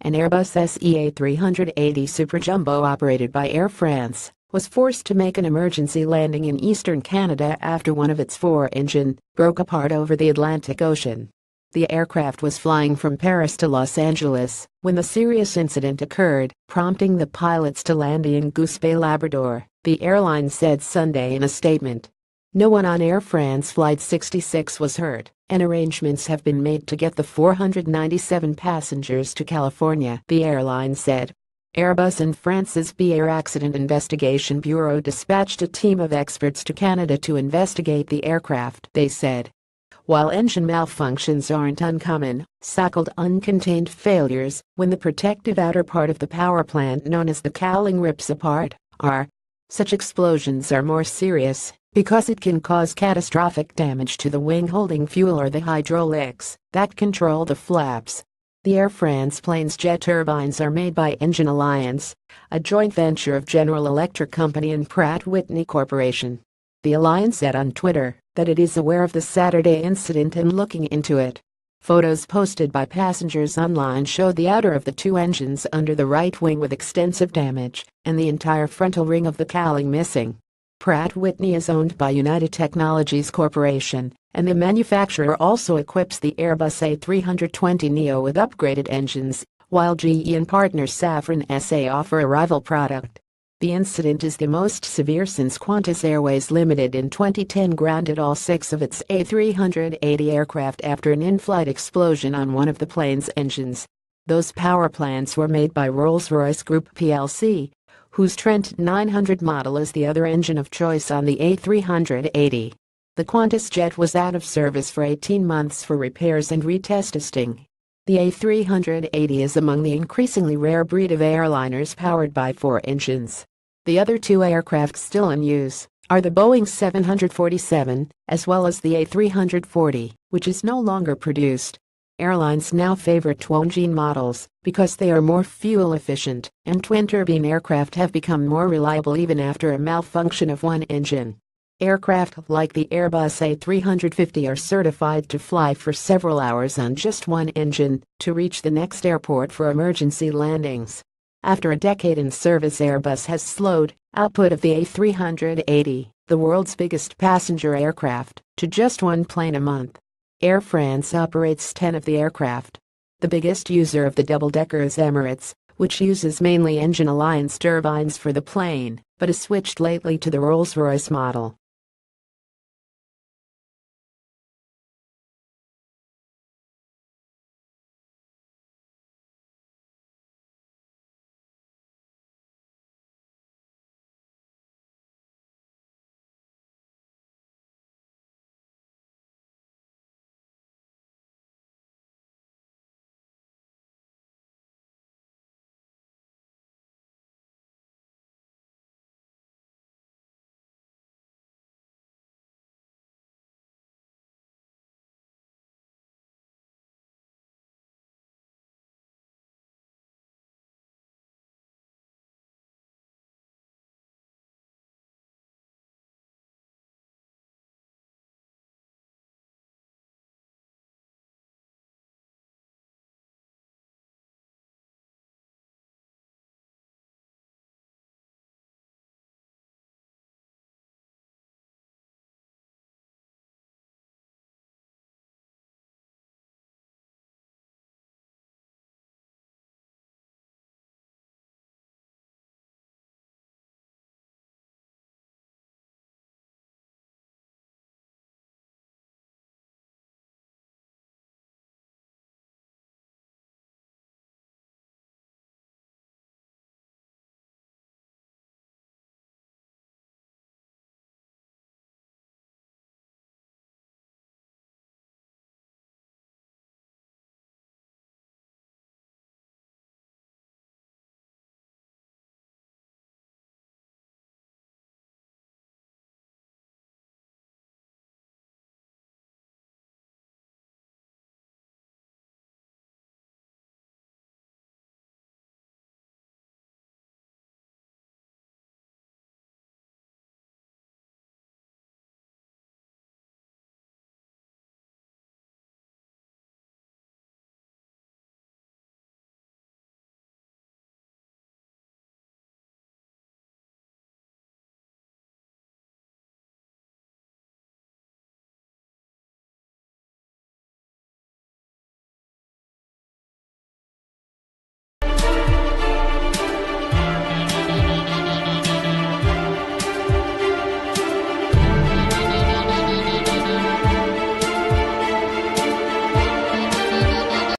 an Airbus SE A380 superjumbo operated by Air France, was forced to make an emergency landing in eastern Canada after one of its four engines broke apart over the Atlantic Ocean. The aircraft was flying from Paris to Los Angeles when the serious incident occurred, prompting the pilots to land in Goose Bay, Labrador, the airline said Sunday in a statement. No one on Air France Flight 66 was hurt, and arrangements have been made to get the 497 passengers to California, the airline said. Airbus and France's Air Accident Investigation Bureau dispatched a team of experts to Canada to investigate the aircraft, they said. While engine malfunctions aren't uncommon, so-called uncontained failures, when the protective outer part of the power plant known as the cowling rips apart, are. Such explosions are more serious because it can cause catastrophic damage to the wing holding fuel or the hydraulics that control the flaps. The Air France plane's jet turbines are made by Engine Alliance, a joint venture of General Electric Company and Pratt & Whitney Corporation. The Alliance said on Twitter that it is aware of the Saturday incident and looking into it. Photos posted by passengers online showed the outer of the two engines under the right wing with extensive damage and the entire frontal ring of the cowling missing. Pratt & Whitney is owned by United Technologies Corporation, and the manufacturer also equips the Airbus A320neo with upgraded engines, while GE and partner Safran SA offer a rival product. The incident is the most severe since Qantas Airways Limited in 2010 grounded all six of its A380 aircraft after an in-flight explosion on one of the plane's engines. Those power plants were made by Rolls-Royce Group plc, whose Trent 900 model is the other engine of choice on the A380. The Qantas jet was out of service for 18 months for repairs and retesting. The A380 is among the increasingly rare breed of airliners powered by four engines. The other two aircraft still in use are the Boeing 747, as well as the A340, which is no longer produced. Airlines now favor twin-engine models because they are more fuel efficient, and twin-turbine aircraft have become more reliable even after a malfunction of one engine. Aircraft like the Airbus A350 are certified to fly for several hours on just one engine to reach the next airport for emergency landings. After a decade in service, Airbus has slowed output of the A380, the world's biggest passenger aircraft, to just one plane a month. Air France operates 10 of the aircraft. The biggest user of the double-decker is Emirates, which uses mainly Engine Alliance turbines for the plane, but has switched lately to the Rolls-Royce model.